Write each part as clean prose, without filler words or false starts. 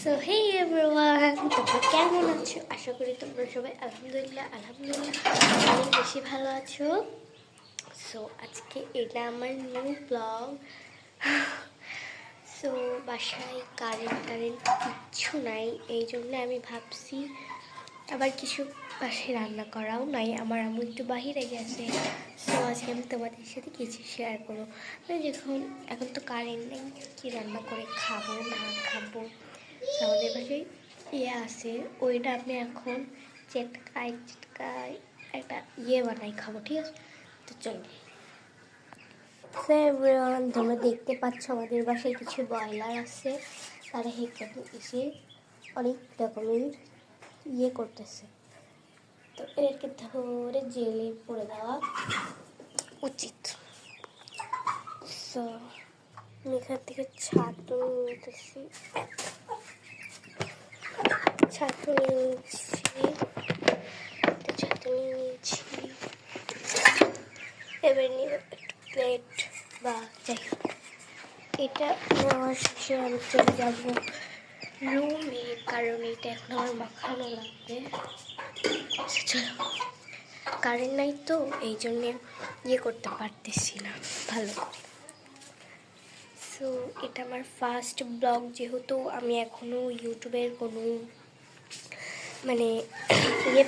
So hey everyone, তোমরা কেমন আছো? আশা করি তোমরা সবাই আলহামদুলিল্লাহ অনেক বেশি ভালো আছো। সো আজকে এটা আমার নিউ ব্লগ। সো বাসায় কারেন্ট কিচ্ছু নাই, এই জন্য আমি ভাবছি আবার কিছু বাসায় রান্না করাও নাই। আমার আম্মু একটু বাহিরে গেছে। সো আজকে আমি তোমাদের সাথে কিছু শেয়ার করবো। এখন তো কারেন্ট নেই, কি রান্না করে খাবো না খাবো। আমাদের বাসায় আছে, ওইটা আমি এখন চেটকায় একটা বানাই খাবো, ঠিক আছে? তো চলো। এভরিওয়ান, তোমরা দেখতে পাচ্ছ আমাদের বাসায় কিছু ব্রয়লার আছে। তারা এখানে এসে অনেক রকমের করতেছে। তো এদেরকে ধরে জেলে পড়ে দেওয়া উচিত। সো আমি এখান থেকে ছাতু নিতেছি, ছাতু নিয়েছি। এবার নিয়ে একটু প্লেট বা যাই হোক, এটা নেওয়ার শেষে আমি চলে যাবো রুমে, কারণ এটা এখন আমার মাখানো লাগবে। চলো, কারেন্ট নাই তো এই জন্যে করতে পারতেছি না ভালো করে। সো এটা আমার ফার্স্ট ব্লগ, যেহেতু আমি এখনও ইউটিউবের কোনো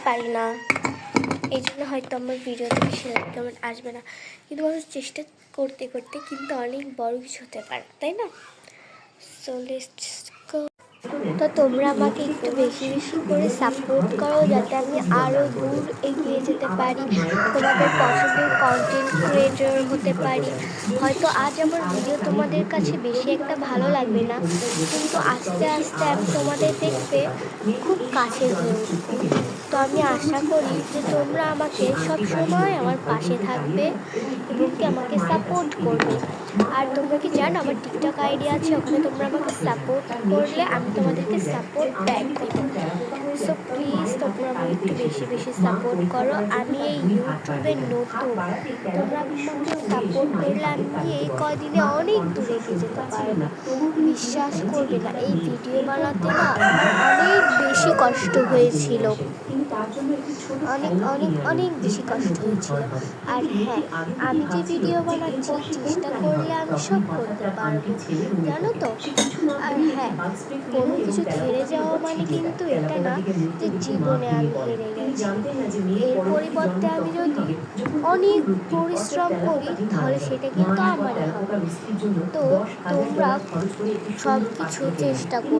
পারি না, এই জন্য হয়তো আমার ভিডিওতে শেয়ার কেমন আসবে না, কিন্তু মানুষ চেষ্টা করতে করতে কিন্তু অনেক বড় কিছু হতে পারে, তাই না? So let's go. তো তোমরা আমাকে একটু বেশি করে সাপোর্ট করো, যাতে আমি আরও দূর এগিয়ে যেতে পারি, তোমাদের পছন্দের কন্টেন্ট ক্রিয়েটর হতে পারি। হয়তো আজ আমার ভিডিও তোমাদের কাছে বেশি একটা ভালো লাগবে না, কিন্তু আস্তে আস্তে আমি তোমাদের দেখতে খুব কাছে হয়ে উঠবো। তো আমি আশা করি যে তোমরা আমাকে সবসময় আমার পাশে থাকবে এবং কি আমাকে সাপোর্ট করবে। আর তোমরা কি জানো, আমার টিকটক আইডি আছে, ওখানে তোমরা আমাকে সাপোর্ট করলে আমি তোমাদেরকে সাপোর্ট ব্যাক দেবো। সো প্লিজ তোমরা আমাকে একটু বেশি সাপোর্ট করো। আমি এই ইউটিউবে নতুন, তোমরা আমাকে সাপোর্ট করলে আমি এই কদিনে অনেক দূরে এগিয়ে যেতে পারবো। বিশ্বাস করবে না, এই ভিডিও বানাতে না আমার অনেক বেশি কষ্ট হয়েছিল, অনেক বেশি কষ্ট হয়েছিল। আর হ্যাঁ, আমি যে ভিডিও বানাচ্ছি, চেষ্টা করলে আমি সব করতে পারবো, জানো তো। আর হ্যাঁ, কোনো কিছু হেরে যাওয়া মানে কিন্তু এটা না যে জীবনে আমি হেরে গেছি। এর পরিবর্তে আমি যদি অনেক পরিশ্রম করি, তাহলে সেটা কিন্তু আমার হবে। তো তোমরা সব কিছু চেষ্টা করো।